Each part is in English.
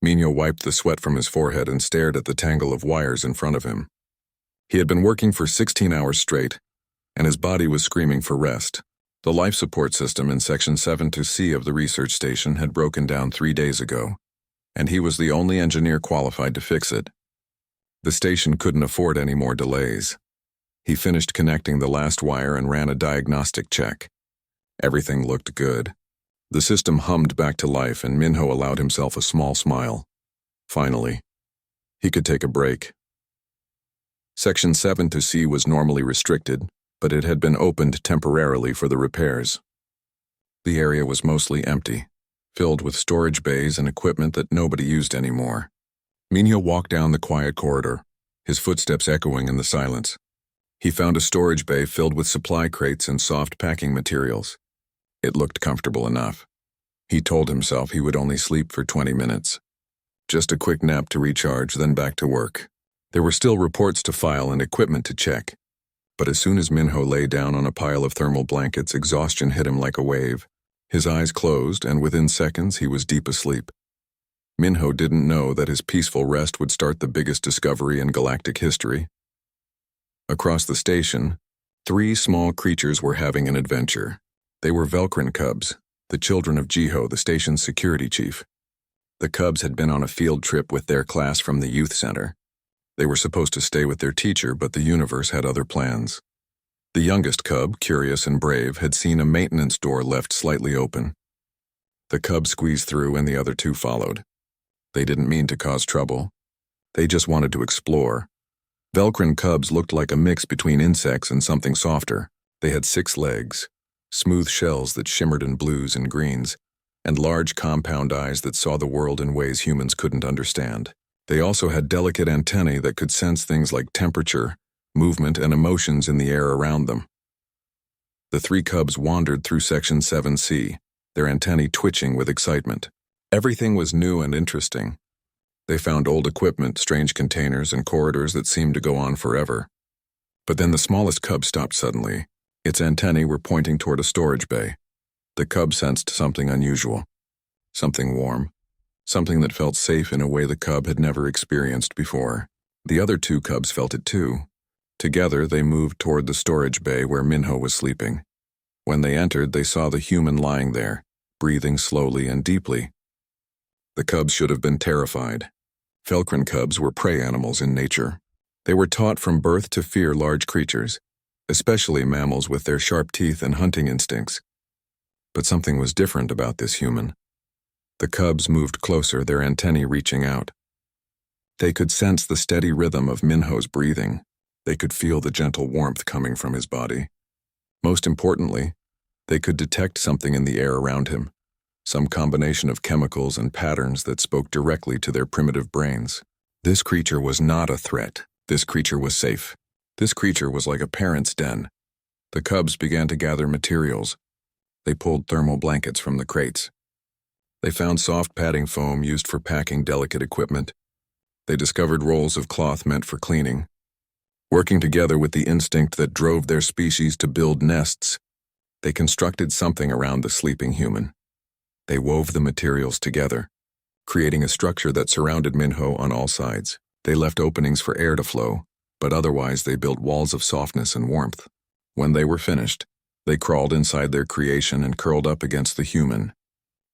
Minho wiped the sweat from his forehead and stared at the tangle of wires in front of him. He had been working for 16 hours straight, and his body was screaming for rest. The life support system in Section 7-C of the research station had broken down 3 days ago, and he was the only engineer qualified to fix it. The station couldn't afford any more delays. He finished connecting the last wire and ran a diagnostic check. Everything looked good. The system hummed back to life, and Minho allowed himself a small smile. Finally, he could take a break. Section 7-C was normally restricted, but it had been opened temporarily for the repairs. The area was mostly empty, filled with storage bays and equipment that nobody used anymore. Minho walked down the quiet corridor, his footsteps echoing in the silence. He found a storage bay filled with supply crates and soft packing materials. It looked comfortable enough. He told himself he would only sleep for 20 minutes. Just a quick nap to recharge, then back to work. There were still reports to file and equipment to check. But as soon as Minho lay down on a pile of thermal blankets, exhaustion hit him like a wave. His eyes closed, and within seconds he was deep asleep. Minho didn't know that his peaceful rest would start the biggest discovery in galactic history. Across the station, 3 small creatures were having an adventure. They were Velcrin cubs, the children of Jiho, the station's security chief. The cubs had been on a field trip with their class from the youth center. They were supposed to stay with their teacher, but the universe had other plans. The youngest cub, curious and brave, had seen a maintenance door left slightly open. The cub squeezed through, and the other 2 followed. They didn't mean to cause trouble. They just wanted to explore. Velcrin cubs looked like a mix between insects and something softer. They had 6 legs, smooth shells that shimmered in blues and greens, and large compound eyes that saw the world in ways humans couldn't understand. They also had delicate antennae that could sense things like temperature, movement, and emotions in the air around them. The 3 cubs wandered through Section 7C, their antennae twitching with excitement. Everything was new and interesting. They found old equipment, strange containers, and corridors that seemed to go on forever. But then the smallest cub stopped suddenly. Its antennae were pointing toward a storage bay. The cub sensed something unusual, something warm, something that felt safe in a way the cub had never experienced before. The other 2 cubs felt it too. Together, they moved toward the storage bay where Minho was sleeping. When they entered, they saw the human lying there, breathing slowly and deeply. The cubs should have been terrified. Velcrin cubs were prey animals in nature. They were taught from birth to fear large creatures, especially mammals with their sharp teeth and hunting instincts. But something was different about this human. The cubs moved closer, their antennae reaching out. They could sense the steady rhythm of Minho's breathing. They could feel the gentle warmth coming from his body. Most importantly, they could detect something in the air around him, some combination of chemicals and patterns that spoke directly to their primitive brains. This creature was not a threat. This creature was safe. This creature was like a parent's den. The cubs began to gather materials. They pulled thermal blankets from the crates. They found soft padding foam used for packing delicate equipment. They discovered rolls of cloth meant for cleaning. Working together with the instinct that drove their species to build nests, they constructed something around the sleeping human. They wove the materials together, creating a structure that surrounded Minho on all sides. They left openings for air to flow, but otherwise they built walls of softness and warmth. When they were finished, they crawled inside their creation and curled up against the human.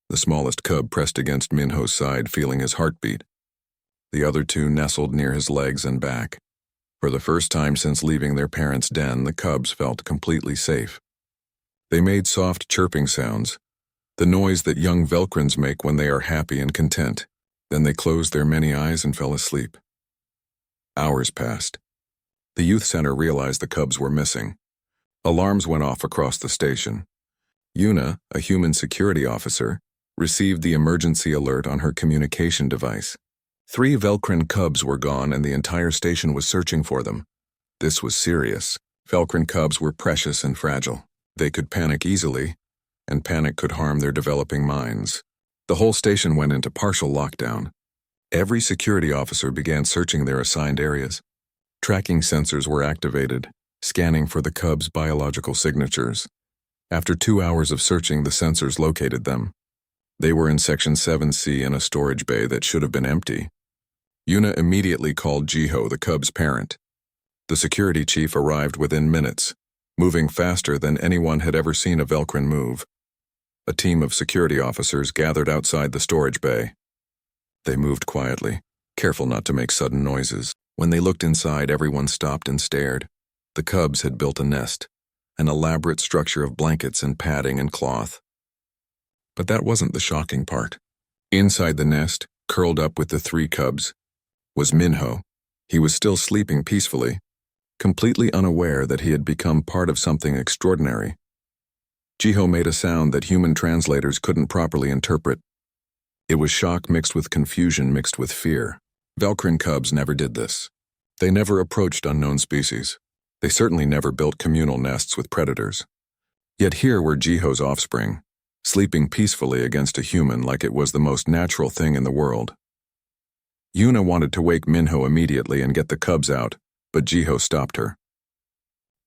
The smallest cub pressed against Minho's side, feeling his heartbeat. The other 2 nestled near his legs and back. For the first time since leaving their parents' den, the cubs felt completely safe. They made soft chirping sounds, the noise that young Velcrins make when they are happy and content. Then they closed their many eyes and fell asleep. Hours passed. The youth center realized the cubs were missing. Alarms went off across the station. Yuna, a human security officer, received the emergency alert on her communication device. 3 Velcrin cubs were gone, and the entire station was searching for them. This was serious. Velcrin cubs were precious and fragile. They could panic easily, and panic could harm their developing minds. The whole station went into partial lockdown. Every security officer began searching their assigned areas. Tracking sensors were activated, scanning for the cubs' biological signatures. After 2 hours of searching, the sensors located them. They were in Section 7C in a storage bay that should have been empty. Yuna immediately called Jiho, the cub's parent. The security chief arrived within minutes, moving faster than anyone had ever seen a Velcrin move. A team of security officers gathered outside the storage bay. They moved quietly, careful not to make sudden noises. When they looked inside, everyone stopped and stared. The cubs had built a nest, an elaborate structure of blankets and padding and cloth. But that wasn't the shocking part. Inside the nest, curled up with the 3 cubs, was Minho. He was still sleeping peacefully, completely unaware that he had become part of something extraordinary. Jiho made a sound that human translators couldn't properly interpret. It was shock mixed with confusion mixed with fear. Velcrin cubs never did this. They never approached unknown species. They certainly never built communal nests with predators. Yet here were Jiho's offspring, sleeping peacefully against a human like it was the most natural thing in the world. Yuna wanted to wake Minho immediately and get the cubs out, but Jiho stopped her.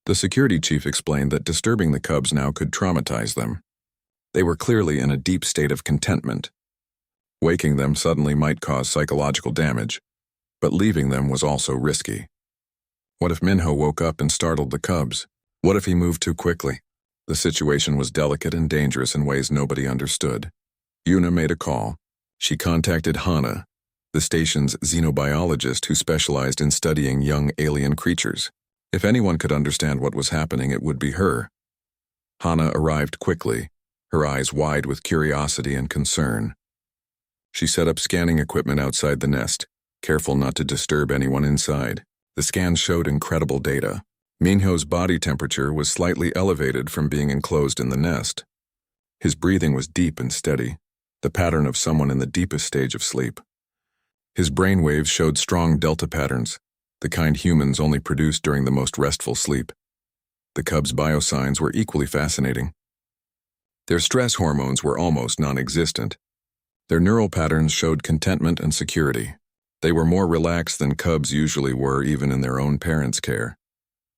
The security chief explained that disturbing the cubs now could traumatize them. They were clearly in a deep state of contentment. Waking them suddenly might cause psychological damage, but leaving them was also risky. What if Minho woke up and startled the cubs? What if he moved too quickly? The situation was delicate and dangerous in ways nobody understood. Yuna made a call. She contacted Hana, the station's xenobiologist who specialized in studying young alien creatures. If anyone could understand what was happening, it would be her. Hana arrived quickly, her eyes wide with curiosity and concern. She set up scanning equipment outside the nest, careful not to disturb anyone inside. The scans showed incredible data. Minho's body temperature was slightly elevated from being enclosed in the nest. His breathing was deep and steady, the pattern of someone in the deepest stage of sleep. His brain waves showed strong delta patterns, the kind humans only produce during the most restful sleep. The cubs' biosigns were equally fascinating. Their stress hormones were almost non-existent. Their neural patterns showed contentment and security. They were more relaxed than cubs usually were, even in their own parents' care.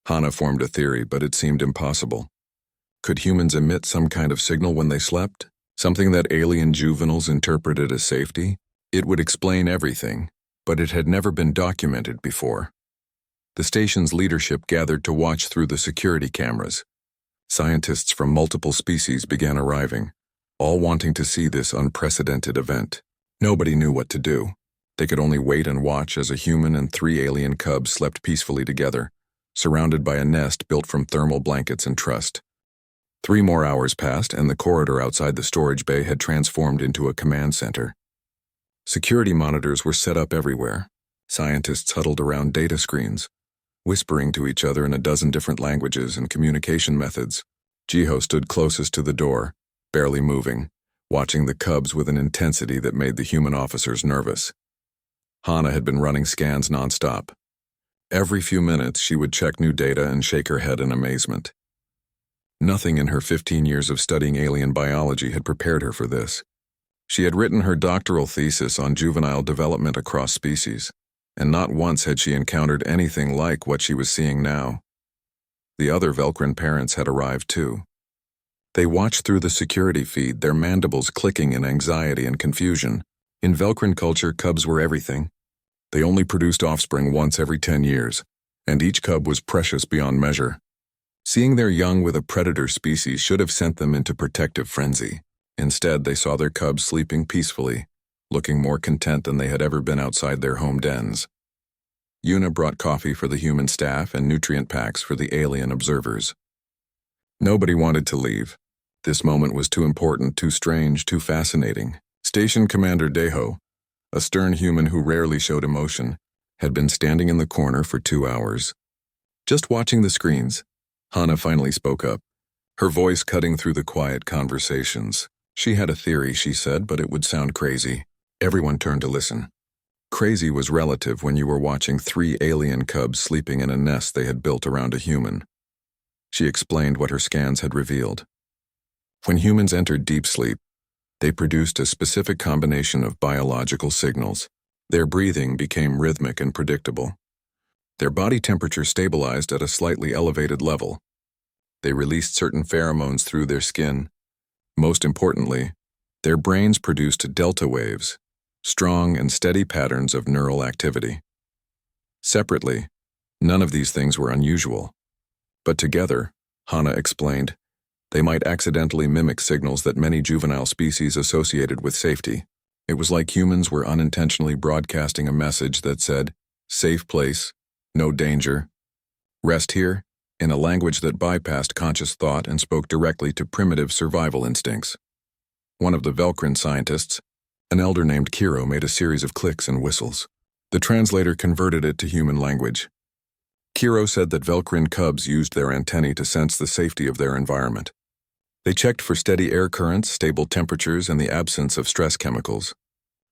Hana formed a theory, but it seemed impossible. Could humans emit some kind of signal when they slept? Something that alien juveniles interpreted as safety? It would explain everything, but it had never been documented before. The station's leadership gathered to watch through the security cameras. Scientists from multiple species began arriving, all wanting to see this unprecedented event. Nobody knew what to do. They could only wait and watch as a human and 3 alien cubs slept peacefully together, surrounded by a nest built from thermal blankets and trust. 3 more hours passed, and the corridor outside the storage bay had transformed into a command center. Security monitors were set up everywhere. Scientists huddled around data screens, whispering to each other in a dozen different languages and communication methods. Jiho stood closest to the door, barely moving, watching the cubs with an intensity that made the human officers nervous. Hana had been running scans nonstop. Every few minutes, she would check new data and shake her head in amazement. Nothing in her 15 years of studying alien biology had prepared her for this. She had written her doctoral thesis on juvenile development across species, and not once had she encountered anything like what she was seeing now. The other Velcrin parents had arrived too. They watched through the security feed, their mandibles clicking in anxiety and confusion. In Velcrin culture, cubs were everything. They only produced offspring once every 10 years, and each cub was precious beyond measure. Seeing their young with a predator species should have sent them into protective frenzy. Instead, they saw their cubs sleeping peacefully, looking more content than they had ever been outside their home dens. Yuna brought coffee for the human staff and nutrient packs for the alien observers. Nobody wanted to leave. This moment was too important, too strange, too fascinating. Station Commander Deho, a stern human who rarely showed emotion, had been standing in the corner for 2 hours. Just watching the screens, Hana finally spoke up, her voice cutting through the quiet conversations. She had a theory, she said, but it would sound crazy. Everyone turned to listen. Crazy was relative when you were watching 3 alien cubs sleeping in a nest they had built around a human. She explained what her scans had revealed. When humans entered deep sleep, they produced a specific combination of biological signals. Their breathing became rhythmic and predictable. Their body temperature stabilized at a slightly elevated level. They released certain pheromones through their skin. Most importantly, Their brains produced delta waves, strong and steady patterns of neural activity. Separately, none of these things were unusual. But together, Hana explained, they might accidentally mimic signals that many juvenile species associated with safety. It was like humans were unintentionally broadcasting a message that said, "Safe place, no danger, rest here," in a language that bypassed conscious thought and spoke directly to primitive survival instincts. One of the Velcrin scientists, an elder named Kiro, made a series of clicks and whistles. The translator converted it to human language. Kiro said that Velcrin cubs used their antennae to sense the safety of their environment. They checked for steady air currents, stable temperatures, and the absence of stress chemicals.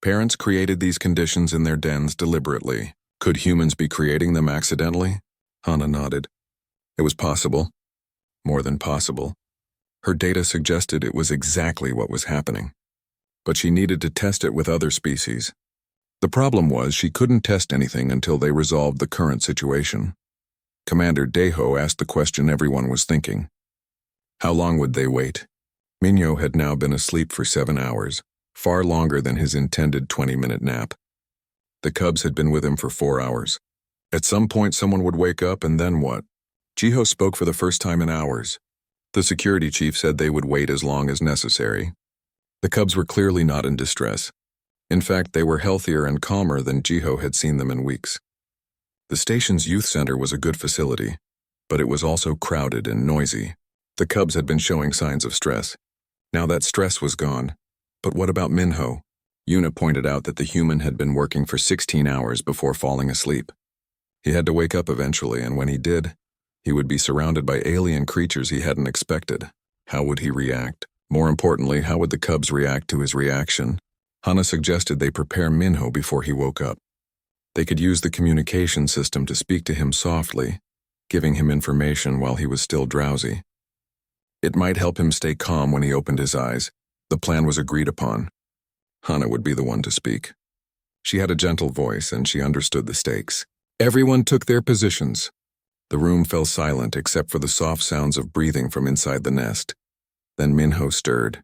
Parents created these conditions in their dens deliberately. Could humans be creating them accidentally? Hana nodded. It was possible. More than possible. Her data suggested it was exactly what was happening. But she needed to test it with other species. The problem was she couldn't test anything until they resolved the current situation. Commander Deho asked the question everyone was thinking. How long would they wait? Minho had now been asleep for 7 hours, far longer than his intended 20-minute nap. The cubs had been with him for 4 hours. At some point someone would wake up, and then what? Jiho spoke for the first time in hours. The security chief said they would wait as long as necessary. The cubs were clearly not in distress. In fact, they were healthier and calmer than Jiho had seen them in weeks. The station's youth center was a good facility, but it was also crowded and noisy. The cubs had been showing signs of stress. Now that stress was gone. But what about Minho? Yuna pointed out that the human had been working for 16 hours before falling asleep. He had to wake up eventually, and when he did, he would be surrounded by alien creatures he hadn't expected. How would he react? More importantly, how would the cubs react to his reaction? Hana suggested they prepare Minho before he woke up. They could use the communication system to speak to him softly, giving him information while he was still drowsy. It might help him stay calm when he opened his eyes. The plan was agreed upon. Hana would be the one to speak. She had a gentle voice, and she understood the stakes. Everyone took their positions. The room fell silent except for the soft sounds of breathing from inside the nest. Then Minho stirred.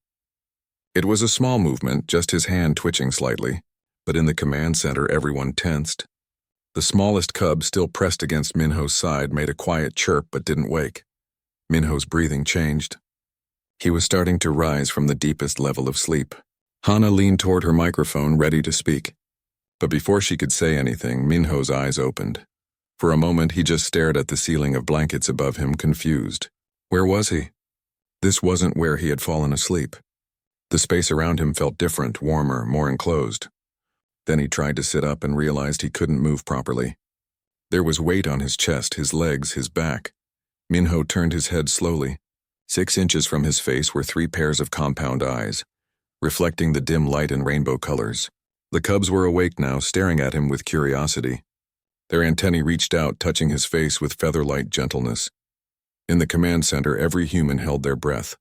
It was a small movement, just his hand twitching slightly, but in the command center everyone tensed. The smallest cub, still pressed against Minho's side, made a quiet chirp but didn't wake. Minho's breathing changed. He was starting to rise from the deepest level of sleep. Hana leaned toward her microphone, ready to speak. But before she could say anything, Minho's eyes opened. For a moment, he just stared at the ceiling of blankets above him, confused. Where was he? This wasn't where he had fallen asleep. The space around him felt different, warmer, more enclosed. Then he tried to sit up and realized he couldn't move properly. There was weight on his chest, his legs, his back. Minho turned his head slowly. 6 inches from his face were 3 pairs of compound eyes, reflecting the dim light in rainbow colors. The cubs were awake now, staring at him with curiosity. Their antennae reached out, touching his face with feather-light gentleness. In the command center, every human held their breath.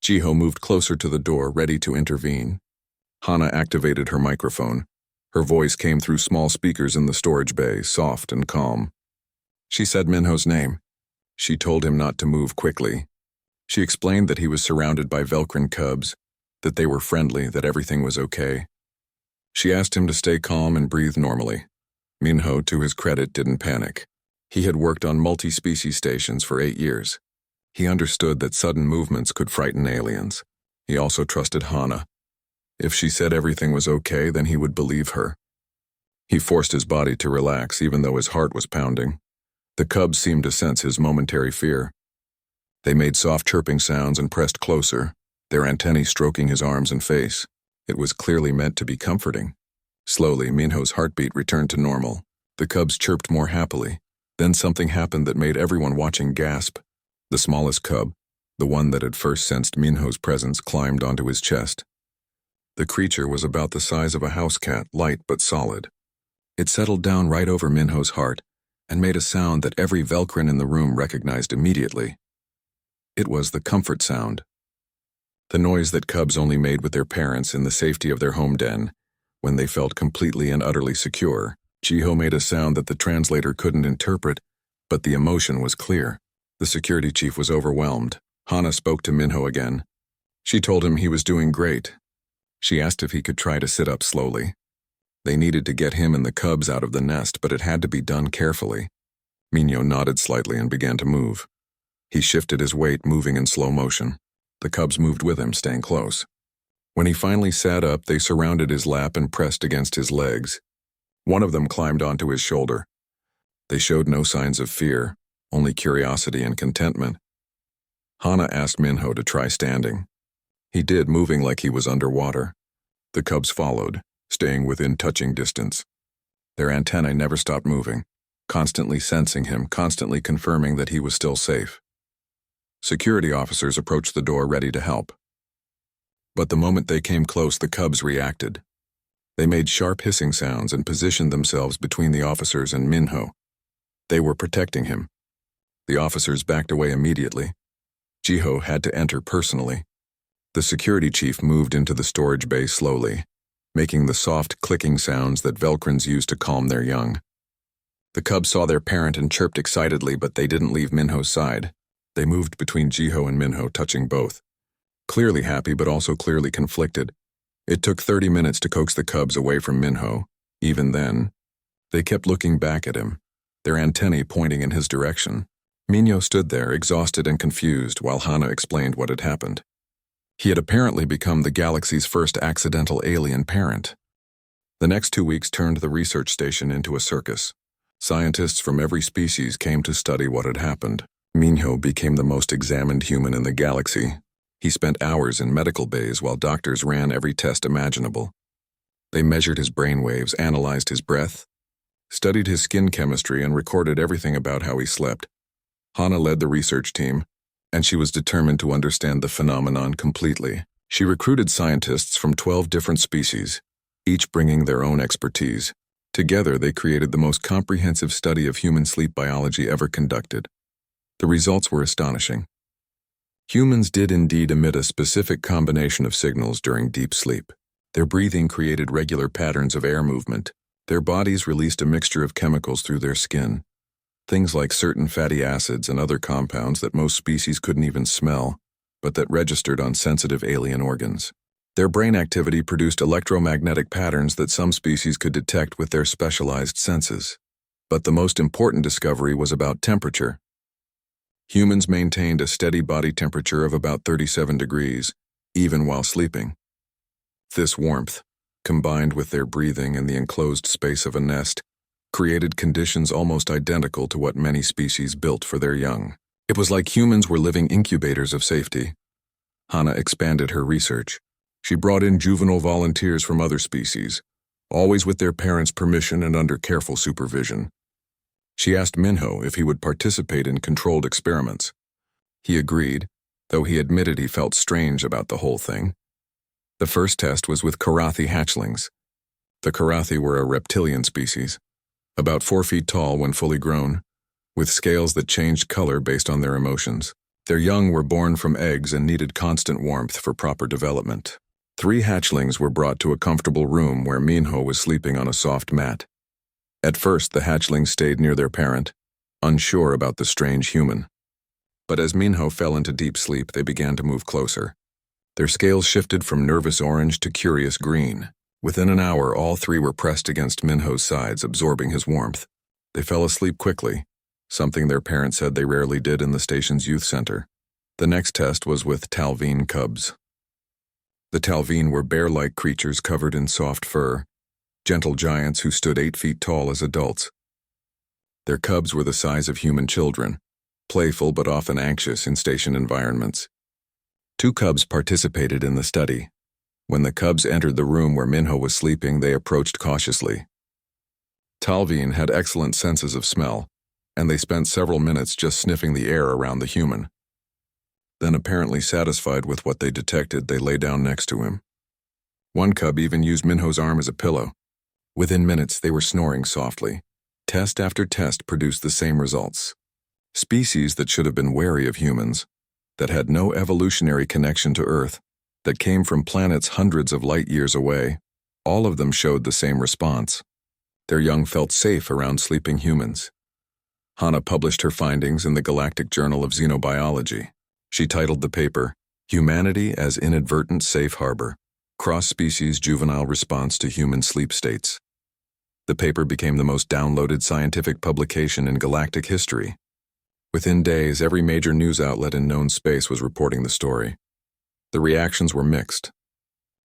Jiho moved closer to the door, ready to intervene. Hana activated her microphone. Her voice came through small speakers in the storage bay, soft and calm. She said Minho's name. She told him not to move quickly. She explained that he was surrounded by Velcrin cubs, that they were friendly, that everything was okay. She asked him to stay calm and breathe normally. Minho, to his credit, didn't panic. He had worked on multi-species stations for 8 years. He understood that sudden movements could frighten aliens. He also trusted Hana. If she said everything was okay, then he would believe her. He forced his body to relax, even though his heart was pounding. The cubs seemed to sense his momentary fear. They made soft chirping sounds and pressed closer, their antennae stroking his arms and face. It was clearly meant to be comforting. Slowly, Minho's heartbeat returned to normal. The cubs chirped more happily. Then something happened that made everyone watching gasp. The smallest cub, the one that had first sensed Minho's presence, climbed onto his chest. The creature was about the size of a house cat, light but solid. It settled down right over Minho's heart and made a sound that every Velcrin in the room recognized immediately. It was the comfort sound. The noise that cubs only made with their parents in the safety of their home den, when they felt completely and utterly secure. Jiho made a sound that the translator couldn't interpret, but the emotion was clear. The security chief was overwhelmed. Hana spoke to Minho again. She told him he was doing great. She asked if he could try to sit up slowly. They needed to get him and the cubs out of the nest, but it had to be done carefully. Minho nodded slightly and began to move. He shifted his weight, moving in slow motion. The cubs moved with him, staying close. When he finally sat up, they surrounded his lap and pressed against his legs. One of them climbed onto his shoulder. They showed no signs of fear, only curiosity and contentment. Hana asked Minho to try standing. He did, moving like he was underwater. The cubs followed, staying within touching distance. Their antennae never stopped moving, constantly sensing him, constantly confirming that he was still safe. Security officers approached the door, ready to help. But the moment they came close, the cubs reacted. They made sharp hissing sounds and positioned themselves between the officers and Minho. They were protecting him. The officers backed away immediately. Jiho had to enter personally. The security chief moved into the storage bay slowly, making the soft clicking sounds that Velcrons use to calm their young. The cubs saw their parent and chirped excitedly, but they didn't leave Minho's side. They moved between Jiho and Minho, touching both. Clearly happy, but also clearly conflicted. It took 30 minutes to coax the cubs away from Minho. Even then, they kept looking back at him, their antennae pointing in his direction. Minho stood there, exhausted and confused, while Hana explained what had happened. He had apparently become the galaxy's first accidental alien parent. The next 2 weeks turned the research station into a circus. Scientists from every species came to study what had happened. Minho became the most examined human in the galaxy. He spent hours in medical bays while doctors ran every test imaginable. They measured his brainwaves, analyzed his breath, studied his skin chemistry, and recorded everything about how he slept. Hana led the research team, and she was determined to understand the phenomenon completely. She recruited scientists from 12 different species, each bringing their own expertise. Together, they created the most comprehensive study of human sleep biology ever conducted. The results were astonishing. Humans did indeed emit a specific combination of signals during deep sleep. Their breathing created regular patterns of air movement. Their bodies released a mixture of chemicals through their skin. Things like certain fatty acids and other compounds that most species couldn't even smell, but that registered on sensitive alien organs. Their brain activity produced electromagnetic patterns that some species could detect with their specialized senses. But the most important discovery was about temperature. Humans maintained a steady body temperature of about 37 degrees, even while sleeping. This warmth, combined with their breathing and the enclosed space of a nest, created conditions almost identical to what many species built for their young. It was like humans were living incubators of safety. Hana expanded her research. She brought in juvenile volunteers from other species, always with their parents' permission and under careful supervision. She asked Minho if he would participate in controlled experiments. He agreed, though he admitted he felt strange about the whole thing. The first test was with Karathi hatchlings. The Karathi were a reptilian species, about 4 feet tall when fully grown, with scales that changed color based on their emotions. Their young were born from eggs and needed constant warmth for proper development. 3 hatchlings were brought to a comfortable room where Minho was sleeping on a soft mat. At first, the hatchlings stayed near their parent, unsure about the strange human. But as Minho fell into deep sleep, they began to move closer. Their scales shifted from nervous orange to curious green. Within an hour, all 3 were pressed against Minho's sides, absorbing his warmth. They fell asleep quickly, something their parents said they rarely did in the station's youth center. The next test was with Talveen cubs. The Talveen were bear-like creatures covered in soft fur, gentle giants who stood 8 feet tall as adults. Their cubs were the size of human children, playful but often anxious in station environments. 2 cubs participated in the study. When the cubs entered the room where Minho was sleeping, they approached cautiously. Talveen had excellent senses of smell, and they spent several minutes just sniffing the air around the human. Then, apparently satisfied with what they detected, they lay down next to him. One cub even used Minho's arm as a pillow. Within minutes, they were snoring softly. Test after test produced the same results. Species that should have been wary of humans, that had no evolutionary connection to Earth, that came from planets hundreds of light years away, all of them showed the same response. Their young felt safe around sleeping humans. Hana published her findings in the Galactic Journal of Xenobiology. She titled the paper, Humanity as Inadvertent Safe Harbor, Cross-Species Juvenile Response to Human Sleep States. The paper became the most downloaded scientific publication in galactic history. Within days, every major news outlet in known space was reporting the story. The reactions were mixed.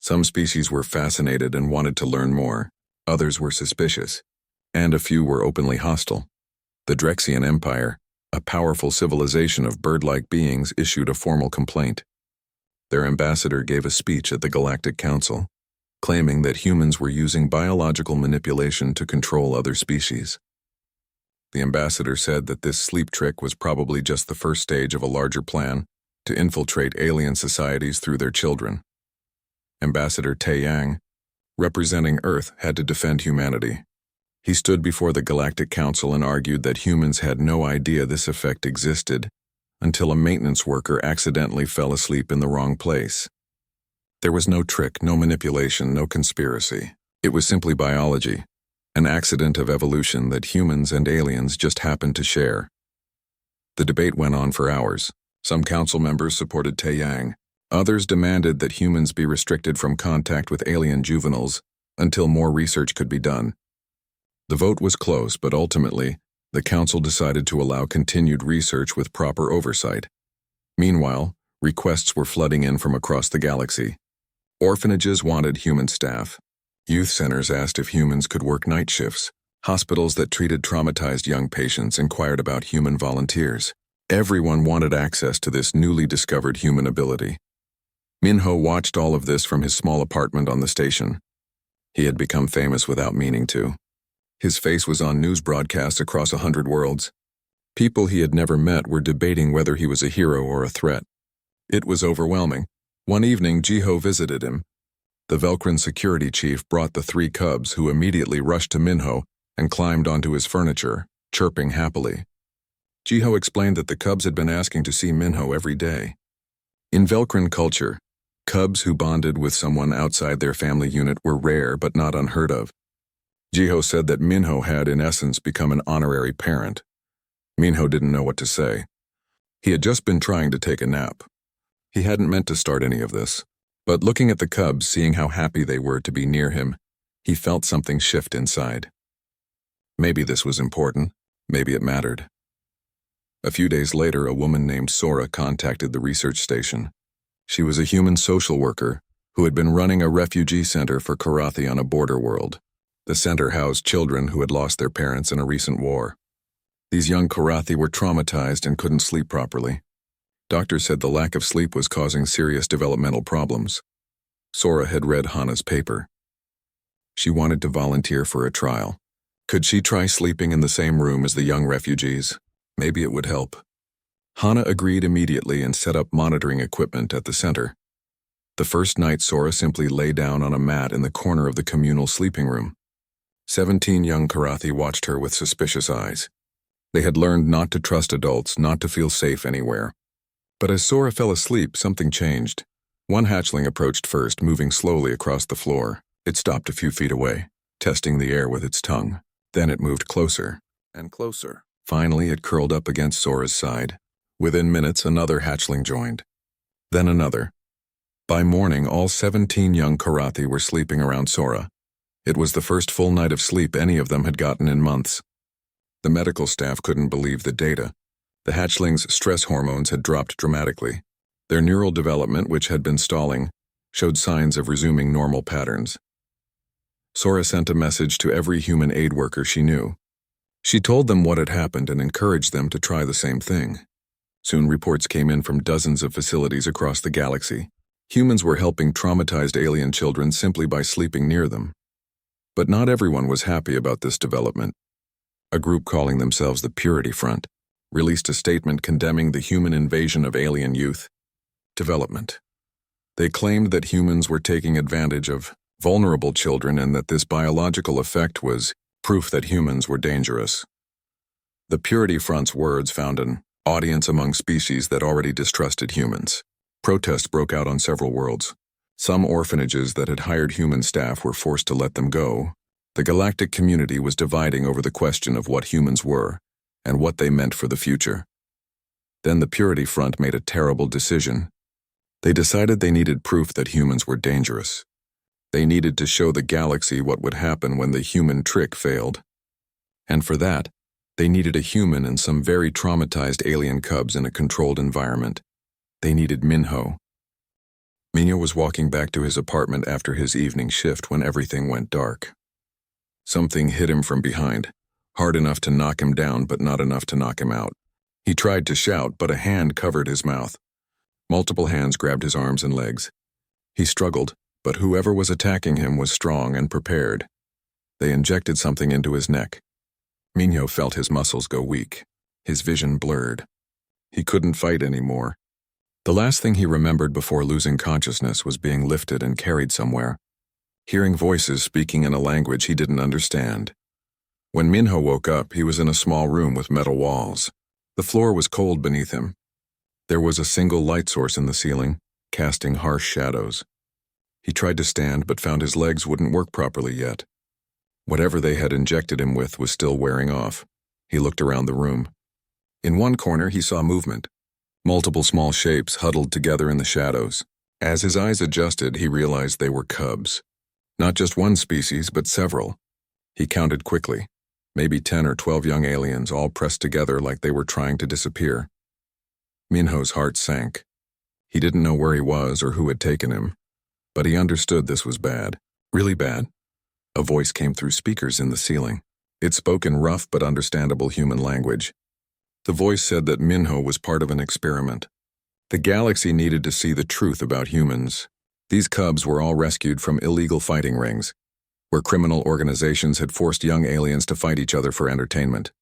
Some species were fascinated and wanted to learn more, others were suspicious, and a few were openly hostile. The Drexian Empire, a powerful civilization of bird-like beings, issued a formal complaint. Their ambassador gave a speech at the Galactic Council, claiming that humans were using biological manipulation to control other species. The ambassador said that this sleep trick was probably just the first stage of a larger plan to infiltrate alien societies through their children. Ambassador Taeyang, representing Earth, had to defend humanity. He stood before the Galactic Council and argued that humans had no idea this effect existed until a maintenance worker accidentally fell asleep in the wrong place. There was no trick, no manipulation, no conspiracy. It was simply biology, an accident of evolution that humans and aliens just happened to share. The debate went on for hours. Some council members supported Taeyang. Others demanded that humans be restricted from contact with alien juveniles until more research could be done. The vote was close, but ultimately, the council decided to allow continued research with proper oversight. Meanwhile, requests were flooding in from across the galaxy. Orphanages wanted human staff. Youth centers asked if humans could work night shifts. Hospitals that treated traumatized young patients inquired about human volunteers. Everyone wanted access to this newly discovered human ability. Minho watched all of this from his small apartment on the station. He had become famous without meaning to. His face was on news broadcasts across 100 worlds. People he had never met were debating whether he was a hero or a threat. It was overwhelming. One evening, Jiho visited him. The Velcrin security chief brought the 3 cubs, who immediately rushed to Minho and climbed onto his furniture, chirping happily. Jiho explained that the cubs had been asking to see Minho every day. In Velcrin culture, cubs who bonded with someone outside their family unit were rare but not unheard of. Jiho said that Minho had, in essence, become an honorary parent. Minho didn't know what to say. He had just been trying to take a nap. He hadn't meant to start any of this, but looking at the cubs, seeing how happy they were to be near him, he felt something shift inside. Maybe this was important. Maybe it mattered. A few days later, a woman named Sora contacted the research station. She was a human social worker who had been running a refugee center for Karathi on a border world. The center housed children who had lost their parents in a recent war. These young Karathi were traumatized and couldn't sleep properly. Doctors said the lack of sleep was causing serious developmental problems. Sora had read Hana's paper. She wanted to volunteer for a trial. Could she try sleeping in the same room as the young refugees? Maybe it would help. Hana agreed immediately and set up monitoring equipment at the center. The first night, Sora simply lay down on a mat in the corner of the communal sleeping room. 17 young Karathi watched her with suspicious eyes. They had learned not to trust adults, not to feel safe anywhere. But as Sora fell asleep, something changed. One hatchling approached first, moving slowly across the floor. It stopped a few feet away, testing the air with its tongue. Then it moved closer and closer. Finally, it curled up against Sora's side. Within minutes, another hatchling joined. Then another. By morning, all 17 young Karathi were sleeping around Sora. It was the first full night of sleep any of them had gotten in months. The medical staff couldn't believe the data. The hatchlings' stress hormones had dropped dramatically. Their neural development, which had been stalling, showed signs of resuming normal patterns. Sora sent a message to every human aid worker she knew. She told them what had happened and encouraged them to try the same thing. Soon reports came in from dozens of facilities across the galaxy. Humans were helping traumatized alien children simply by sleeping near them. But not everyone was happy about this development. A group calling themselves the Purity Front released a statement condemning the human invasion of alien youth development. They claimed that humans were taking advantage of vulnerable children and that this biological effect was proof that humans were dangerous. The Purity Front's words found an audience among species that already distrusted humans. Protests broke out on several worlds. Some orphanages that had hired human staff were forced to let them go. The galactic community was dividing over the question of what humans were and what they meant for the future. Then the Purity Front made a terrible decision. They decided they needed proof that humans were dangerous. They needed to show the galaxy what would happen when the human trick failed. And for that, they needed a human and some very traumatized alien cubs in a controlled environment. They needed Minho. Minho was walking back to his apartment after his evening shift when everything went dark. Something hit him from behind, hard enough to knock him down but not enough to knock him out. He tried to shout, but a hand covered his mouth. Multiple hands grabbed his arms and legs. He struggled, but whoever was attacking him was strong and prepared. They injected something into his neck. Minho felt his muscles go weak. His vision blurred. He couldn't fight anymore. The last thing he remembered before losing consciousness was being lifted and carried somewhere, hearing voices speaking in a language he didn't understand. When Minho woke up, he was in a small room with metal walls. The floor was cold beneath him. There was a single light source in the ceiling, casting harsh shadows. He tried to stand but found his legs wouldn't work properly yet. Whatever they had injected him with was still wearing off. He looked around the room. In one corner he saw movement. Multiple small shapes huddled together in the shadows. As his eyes adjusted, he realized they were cubs. Not just one species, but several. He counted quickly. Maybe 10 or 12 young aliens, all pressed together like they were trying to disappear. Minho's heart sank. He didn't know where he was or who had taken him, but he understood this was bad, really bad. A voice came through speakers in the ceiling. It spoke in rough but understandable human language. The voice said that Minho was part of an experiment. The galaxy needed to see the truth about humans. These cubs were all rescued from illegal fighting rings, where criminal organizations had forced young aliens to fight each other for entertainment.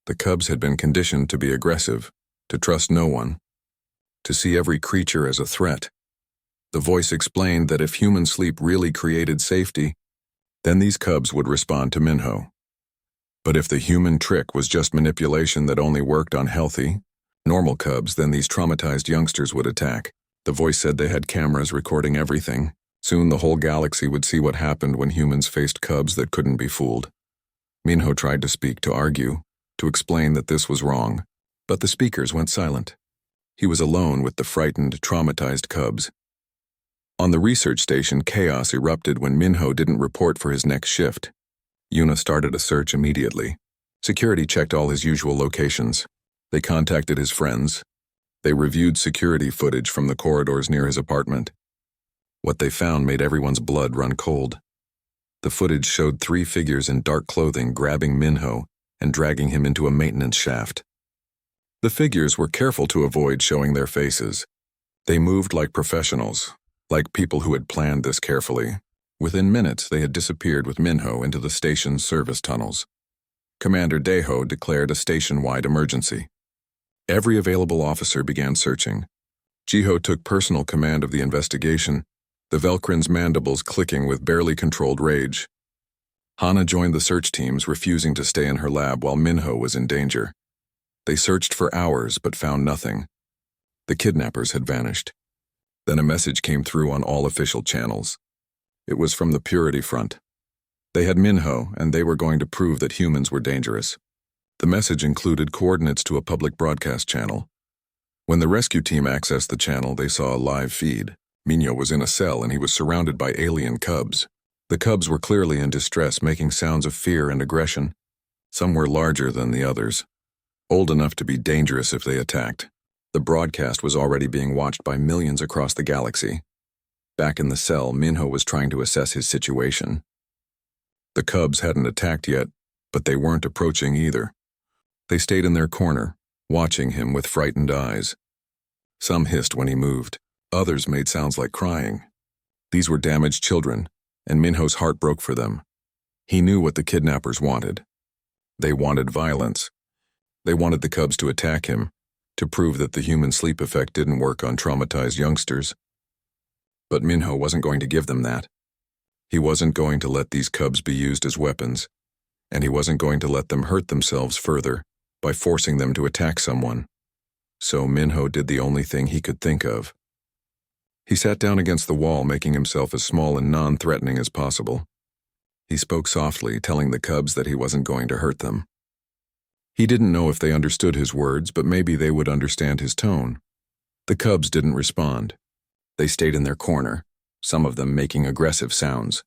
The cubs had been conditioned to be aggressive, to trust no one, to see every creature as a threat. The voice explained that if human sleep really created safety, then these cubs would respond to Minho. But if the human trick was just manipulation that only worked on healthy, normal cubs, then these traumatized youngsters would attack. The voice said they had cameras recording everything. Soon the whole galaxy would see what happened when humans faced cubs that couldn't be fooled. Minho tried to speak, to argue, to explain that this was wrong, but the speakers went silent. He was alone with the frightened, traumatized cubs. On the research station, chaos erupted when Minho didn't report for his next shift. Yuna started a search immediately. Security checked all his usual locations. They contacted his friends. They reviewed security footage from the corridors near his apartment. What they found made everyone's blood run cold. The footage showed 3 figures in dark clothing grabbing Minho and dragging him into a maintenance shaft. The figures were careful to avoid showing their faces. They moved like professionals, like people who had planned this carefully. Within minutes, they had disappeared with Minho into the station's service tunnels. Commander Deho declared a station-wide emergency. Every available officer began searching. Jiho took personal command of the investigation, the Velkrin's mandibles clicking with barely controlled rage. Hana joined the search teams, refusing to stay in her lab while Minho was in danger. They searched for hours but found nothing. The kidnappers had vanished. Then a message came through on all official channels. It was from the Purity Front. They had Minho, and they were going to prove that humans were dangerous. The message included coordinates to a public broadcast channel. When the rescue team accessed the channel, they saw a live feed. Minho was in a cell and he was surrounded by alien cubs. The cubs were clearly in distress, making sounds of fear and aggression. Some were larger than the others, old enough to be dangerous if they attacked. The broadcast was already being watched by millions across the galaxy. Back in the cell, Minho was trying to assess his situation. The cubs hadn't attacked yet, but they weren't approaching either. They stayed in their corner, watching him with frightened eyes. Some hissed when he moved. Others made sounds like crying. These were damaged children, and Minho's heart broke for them. He knew what the kidnappers wanted. They wanted violence. They wanted the cubs to attack him, to prove that the human sleep effect didn't work on traumatized youngsters. But Minho wasn't going to give them that. He wasn't going to let these cubs be used as weapons, and he wasn't going to let them hurt themselves further by forcing them to attack someone. So Minho did the only thing he could think of. He sat down against the wall, making himself as small and non-threatening as possible. He spoke softly, telling the cubs that he wasn't going to hurt them. He didn't know if they understood his words, but maybe they would understand his tone. The cubs didn't respond. They stayed in their corner, some of them making aggressive sounds.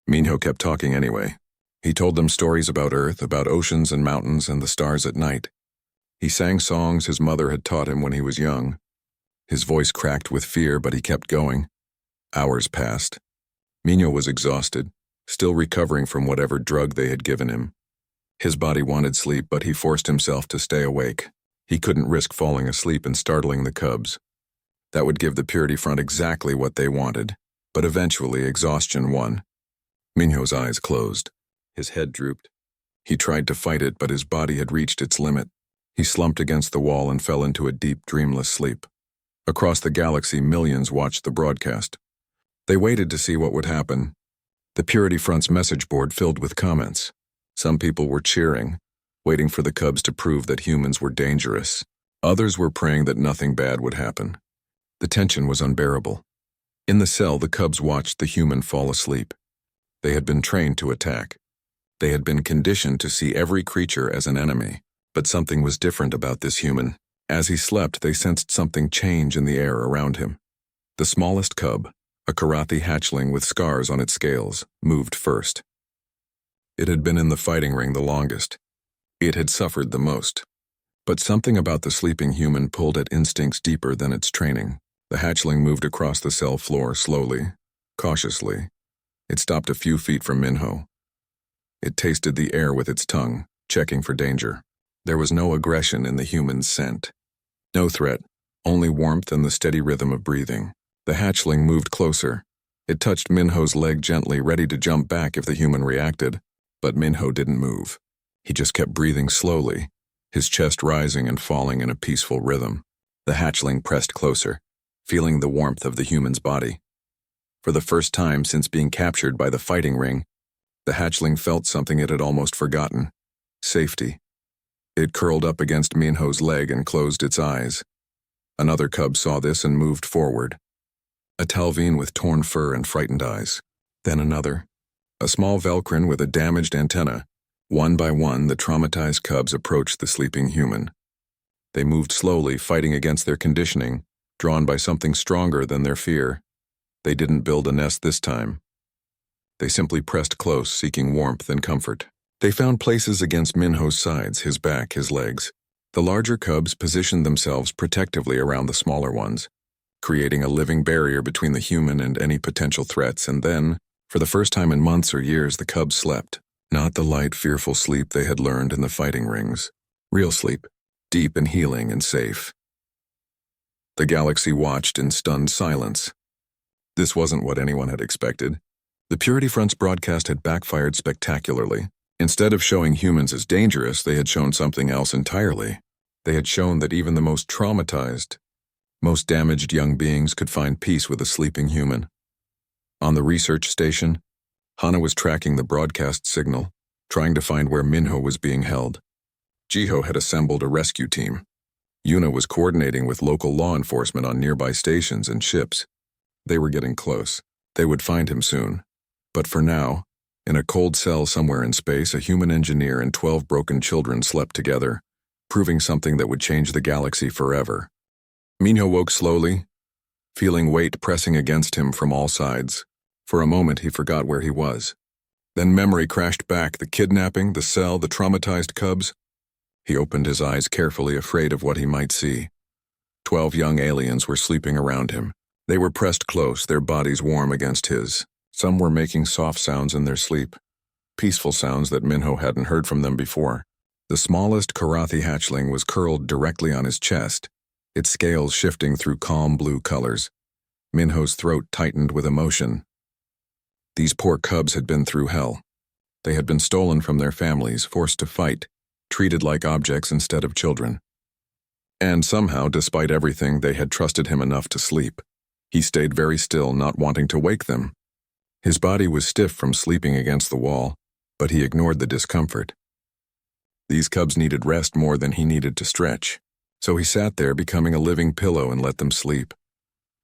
Minho kept talking anyway. He told them stories about Earth, about oceans and mountains and the stars at night. He sang songs his mother had taught him when he was young. His voice cracked with fear, but he kept going. Hours passed. Minho was exhausted, still recovering from whatever drug they had given him. His body wanted sleep, but he forced himself to stay awake. He couldn't risk falling asleep and startling the cubs. That would give the Purity Front exactly what they wanted, but eventually exhaustion won. Minho's eyes closed. His head drooped. He tried to fight it, but his body had reached its limit. He slumped against the wall and fell into a deep, dreamless sleep. Across the galaxy, millions watched the broadcast. They waited to see what would happen. The Purity Front's message board filled with comments. Some people were cheering, waiting for the cubs to prove that humans were dangerous. Others were praying that nothing bad would happen. The tension was unbearable. In the cell, the cubs watched the human fall asleep. They had been trained to attack. They had been conditioned to see every creature as an enemy. But something was different about this human. As he slept, they sensed something change in the air around him. The smallest cub, a Karathi hatchling with scars on its scales, moved first. It had been in the fighting ring the longest. It had suffered the most. But something about the sleeping human pulled at instincts deeper than its training. The hatchling moved across the cell floor slowly, cautiously. It stopped a few feet from Minho. It tasted the air with its tongue, checking for danger. There was no aggression in the human's scent. No threat, only warmth and the steady rhythm of breathing. The hatchling moved closer. It touched Minho's leg gently, ready to jump back if the human reacted. But Minho didn't move. He just kept breathing slowly, his chest rising and falling in a peaceful rhythm. The hatchling pressed closer, feeling the warmth of the human's body. For the first time since being captured by the fighting ring, the hatchling felt something it had almost forgotten: safety. It curled up against Minho's leg and closed its eyes. Another cub saw this and moved forward. A Talveen with torn fur and frightened eyes. Then another. A small Velcrin with a damaged antenna. One by one, the traumatized cubs approached the sleeping human. They moved slowly, fighting against their conditioning, drawn by something stronger than their fear. They didn't build a nest this time. They simply pressed close, seeking warmth and comfort. They found places against Minho's sides, his back, his legs. The larger cubs positioned themselves protectively around the smaller ones, creating a living barrier between the human and any potential threats. And then, for the first time in months or years, the cubs slept. Not the light, fearful sleep they had learned in the fighting rings. Real sleep, deep and healing and safe. The galaxy watched in stunned silence. This wasn't what anyone had expected. The Purity Front's broadcast had backfired spectacularly. Instead of showing humans as dangerous, they had shown something else entirely. They had shown that even the most traumatized, most damaged young beings could find peace with a sleeping human. On the research station, Hana was tracking the broadcast signal, trying to find where Minho was being held. Jiho had assembled a rescue team. Yuna was coordinating with local law enforcement on nearby stations and ships. They were getting close. They would find him soon. But for now, in a cold cell somewhere in space, a human engineer and 12 broken children slept together, proving something that would change the galaxy forever. Minho woke slowly, feeling weight pressing against him from all sides. For a moment, he forgot where he was. Then memory crashed back: the kidnapping, the cell, the traumatized cubs. He opened his eyes carefully, afraid of what he might see. 12 young aliens were sleeping around him. They were pressed close, their bodies warm against his. Some were making soft sounds in their sleep, peaceful sounds that Minho hadn't heard from them before. The smallest Karathi hatchling was curled directly on his chest, its scales shifting through calm blue colors. Minho's throat tightened with emotion. These poor cubs had been through hell. They had been stolen from their families, forced to fight, treated like objects instead of children. And somehow, despite everything, they had trusted him enough to sleep. He stayed very still, not wanting to wake them. His body was stiff from sleeping against the wall, but he ignored the discomfort. These cubs needed rest more than he needed to stretch, so he sat there, becoming a living pillow, and let them sleep.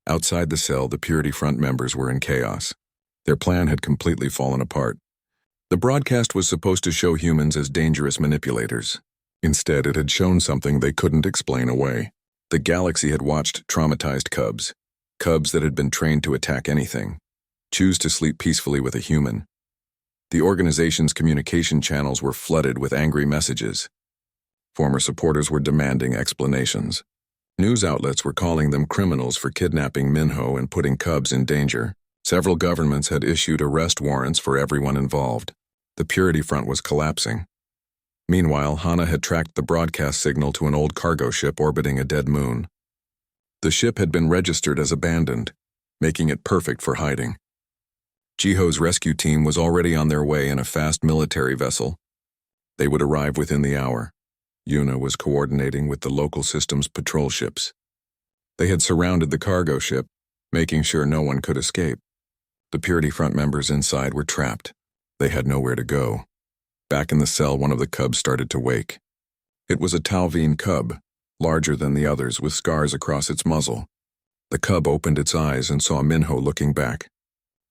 Outside the cell, the Purity Front members were in chaos. Their plan had completely fallen apart. The broadcast was supposed to show humans as dangerous manipulators. Instead, it had shown something they couldn't explain away. The galaxy had watched traumatized cubs that had been trained to attack anything, choose to sleep peacefully with a human. The organization's communication channels were flooded with angry messages. Former supporters were demanding explanations. News outlets were calling them criminals for kidnapping Minho and putting cubs in danger. Several governments had issued arrest warrants for everyone involved. The Purity Front was collapsing. Meanwhile, Hana had tracked the broadcast signal to an old cargo ship orbiting a dead moon. The ship had been registered as abandoned, making it perfect for hiding. Jiho's rescue team was already on their way in a fast military vessel. They would arrive within the hour. Yuna was coordinating with the local system's patrol ships. They had surrounded the cargo ship, making sure no one could escape. The Purity Front members inside were trapped. They had nowhere to go. Back in the cell, one of the cubs started to wake. It was a Talveen cub, larger than the others, with scars across its muzzle. The cub opened its eyes and saw Minho looking back.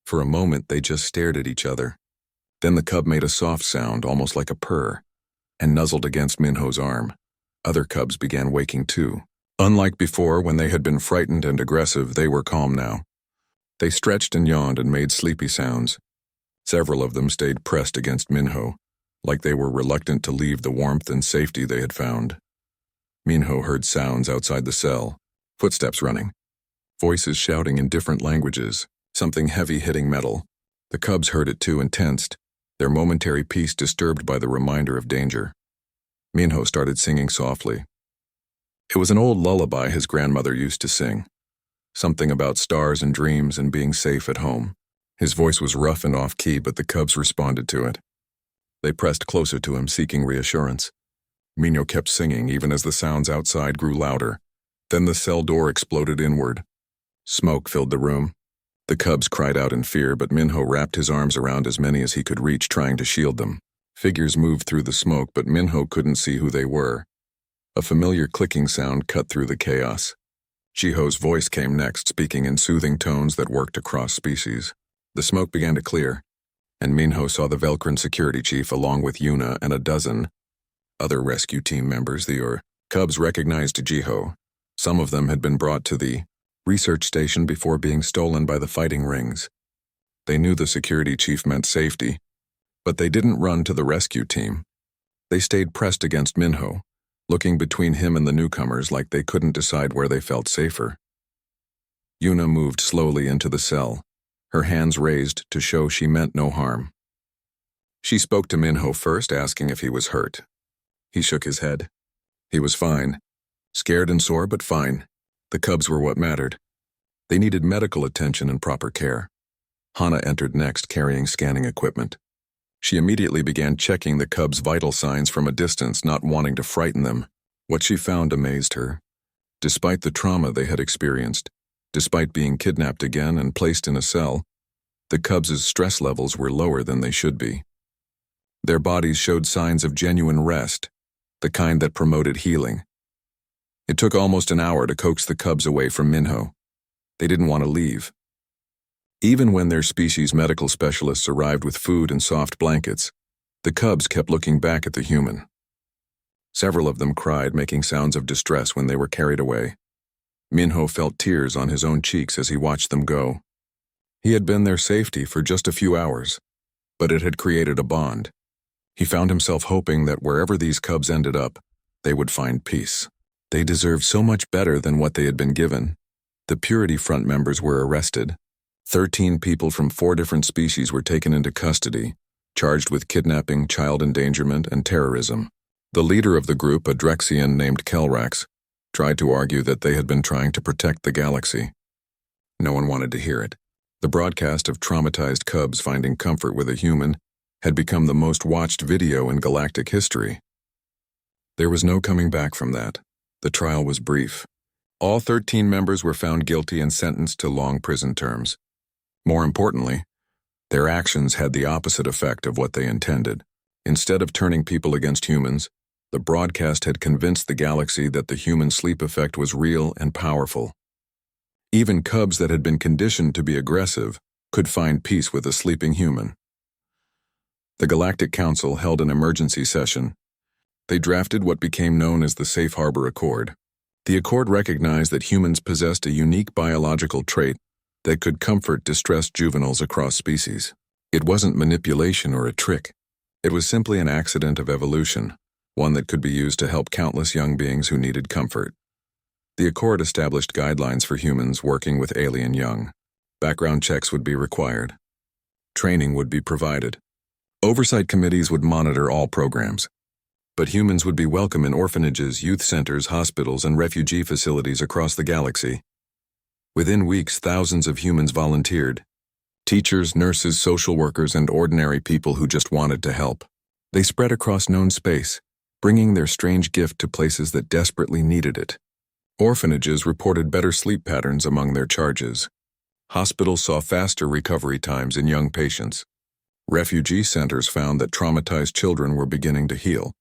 For a moment, they just stared at each other. Then the cub made a soft sound, almost like a purr, and nuzzled against Minho's arm. Other cubs began waking too. Unlike before, when they had been frightened and aggressive, they were calm now. They stretched and yawned and made sleepy sounds. Several of them stayed pressed against Minho, like they were reluctant to leave the warmth and safety they had found. Minho heard sounds outside the cell, footsteps running, voices shouting in different languages, something heavy hitting metal. The cubs heard it too and tensed, their momentary peace disturbed by the reminder of danger. Minho started singing softly. It was an old lullaby his grandmother used to sing, something about stars and dreams and being safe at home. His voice was rough and off-key, but the cubs responded to it. They pressed closer to him, seeking reassurance. Minho kept singing even as the sounds outside grew louder. Then the cell door exploded inward. Smoke filled the room. The cubs cried out in fear, but Minho wrapped his arms around as many as he could reach, trying to shield them. Figures moved through the smoke, but Minho couldn't see who they were. A familiar clicking sound cut through the chaos. Jiho's voice came next, speaking in soothing tones that worked across species. The smoke began to clear, and Minho saw the Velcrin security chief along with Yuna and a dozen other rescue team members. The cubs recognized Jiho. Some of them had been brought to the research station before being stolen by the fighting rings. They knew the security chief meant safety, but they didn't run to the rescue team. They stayed pressed against Minho, looking between him and the newcomers like they couldn't decide where they felt safer. Yuna moved slowly into the cell, her hands raised to show she meant no harm. She spoke to Minho first, asking if he was hurt. He shook his head. He was fine. Scared and sore, but fine. The cubs were what mattered. They needed medical attention and proper care. Hana entered next, carrying scanning equipment. She immediately began checking the cubs' vital signs from a distance, not wanting to frighten them. What she found amazed her. Despite the trauma they had experienced, despite being kidnapped again and placed in a cell, the cubs' stress levels were lower than they should be. Their bodies showed signs of genuine rest, the kind that promoted healing. It took almost an hour to coax the cubs away from Minho. They didn't want to leave. Even when their species' medical specialists arrived with food and soft blankets, the cubs kept looking back at the human. Several of them cried, making sounds of distress when they were carried away. Minho felt tears on his own cheeks as he watched them go. He had been their safety for just a few hours, but it had created a bond. He found himself hoping that wherever these cubs ended up, they would find peace. They deserved so much better than what they had been given. The Purity Front members were arrested. 13 people from 4 different species were taken into custody, charged with kidnapping, child endangerment, and terrorism. The leader of the group, a Drexian named Kelrax, tried to argue that they had been trying to protect the galaxy. No one wanted to hear it. The broadcast of traumatized cubs finding comfort with a human had become the most watched video in galactic history. There was no coming back from that. The trial was brief. All 13 members were found guilty and sentenced to long prison terms. More importantly, their actions had the opposite effect of what they intended. Instead of turning people against humans, the broadcast had convinced the galaxy that the human sleep effect was real and powerful. Even cubs that had been conditioned to be aggressive could find peace with a sleeping human. The Galactic Council held an emergency session. They drafted what became known as the Safe Harbor Accord. The Accord recognized that humans possessed a unique biological trait that could comfort distressed juveniles across species. It wasn't manipulation or a trick. It was simply an accident of evolution, one that could be used to help countless young beings who needed comfort. The Accord established guidelines for humans working with alien young. Background checks would be required. Training would be provided. Oversight committees would monitor all programs. But humans would be welcome in orphanages, youth centers, hospitals, and refugee facilities across the galaxy. Within weeks, thousands of humans volunteered. Teachers, nurses, social workers, and ordinary people who just wanted to help. They spread across known space, bringing their strange gift to places that desperately needed it. Orphanages reported better sleep patterns among their charges. Hospitals saw faster recovery times in young patients. Refugee centers found that traumatized children were beginning to heal.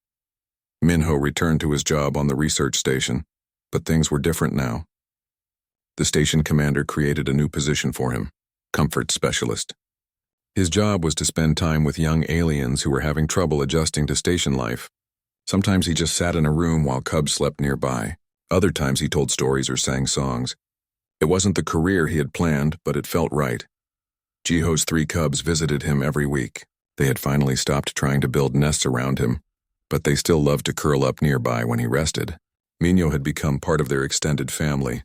Minho returned to his job on the research station, but things were different now. The station commander created a new position for him, comfort specialist. His job was to spend time with young aliens who were having trouble adjusting to station life. Sometimes he just sat in a room while cubs slept nearby. Other times he told stories or sang songs. It wasn't the career he had planned, but it felt right. Jiho's 3 cubs visited him every week. They had finally stopped trying to build nests around him, but they still loved to curl up nearby when he rested. Minho had become part of their extended family,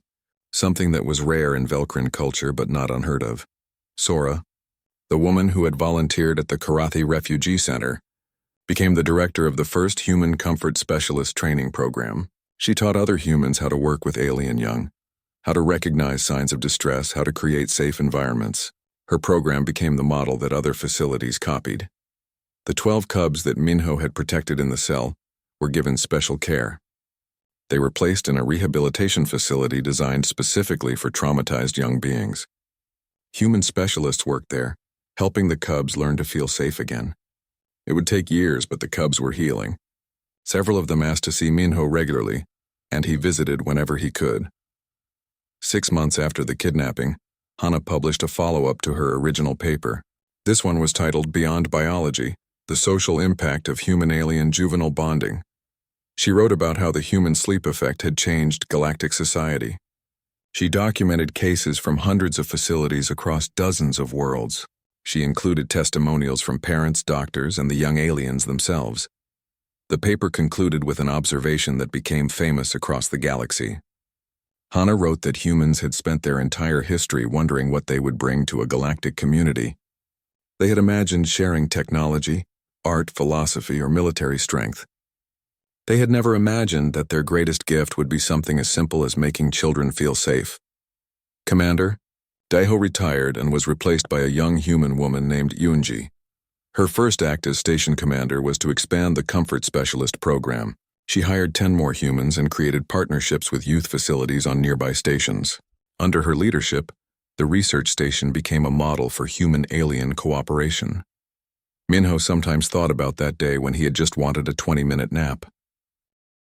something that was rare in Velcrin culture but not unheard of. Sora, the woman who had volunteered at the Karathi Refugee Center, became the director of the first Human Comfort Specialist training program. She taught other humans how to work with alien young, how to recognize signs of distress, how to create safe environments. Her program became the model that other facilities copied. The 12 cubs that Minho had protected in the cell were given special care. They were placed in a rehabilitation facility designed specifically for traumatized young beings. Human specialists worked there, helping the cubs learn to feel safe again. It would take years, but the cubs were healing. Several of them asked to see Minho regularly, and he visited whenever he could. 6 months after the kidnapping, Hana published a follow-up to her original paper. This one was titled Beyond Biology: The Social Impact of Human-Alien Juvenile Bonding. She wrote about how the human sleep effect had changed galactic society. She documented cases from hundreds of facilities across dozens of worlds. She included testimonials from parents, doctors, and the young aliens themselves. The paper concluded with an observation that became famous across the galaxy. Hana wrote that humans had spent their entire history wondering what they would bring to a galactic community. They had imagined sharing technology, art, philosophy, or military strength. They had never imagined that their greatest gift would be something as simple as making children feel safe. Commander, Daiho retired and was replaced by a young human woman named Yunji. Her first act as station commander was to expand the Comfort Specialist program. She hired 10 more humans and created partnerships with youth facilities on nearby stations. Under her leadership, the research station became a model for human-alien cooperation. Minho sometimes thought about that day when he had just wanted a 20-minute nap.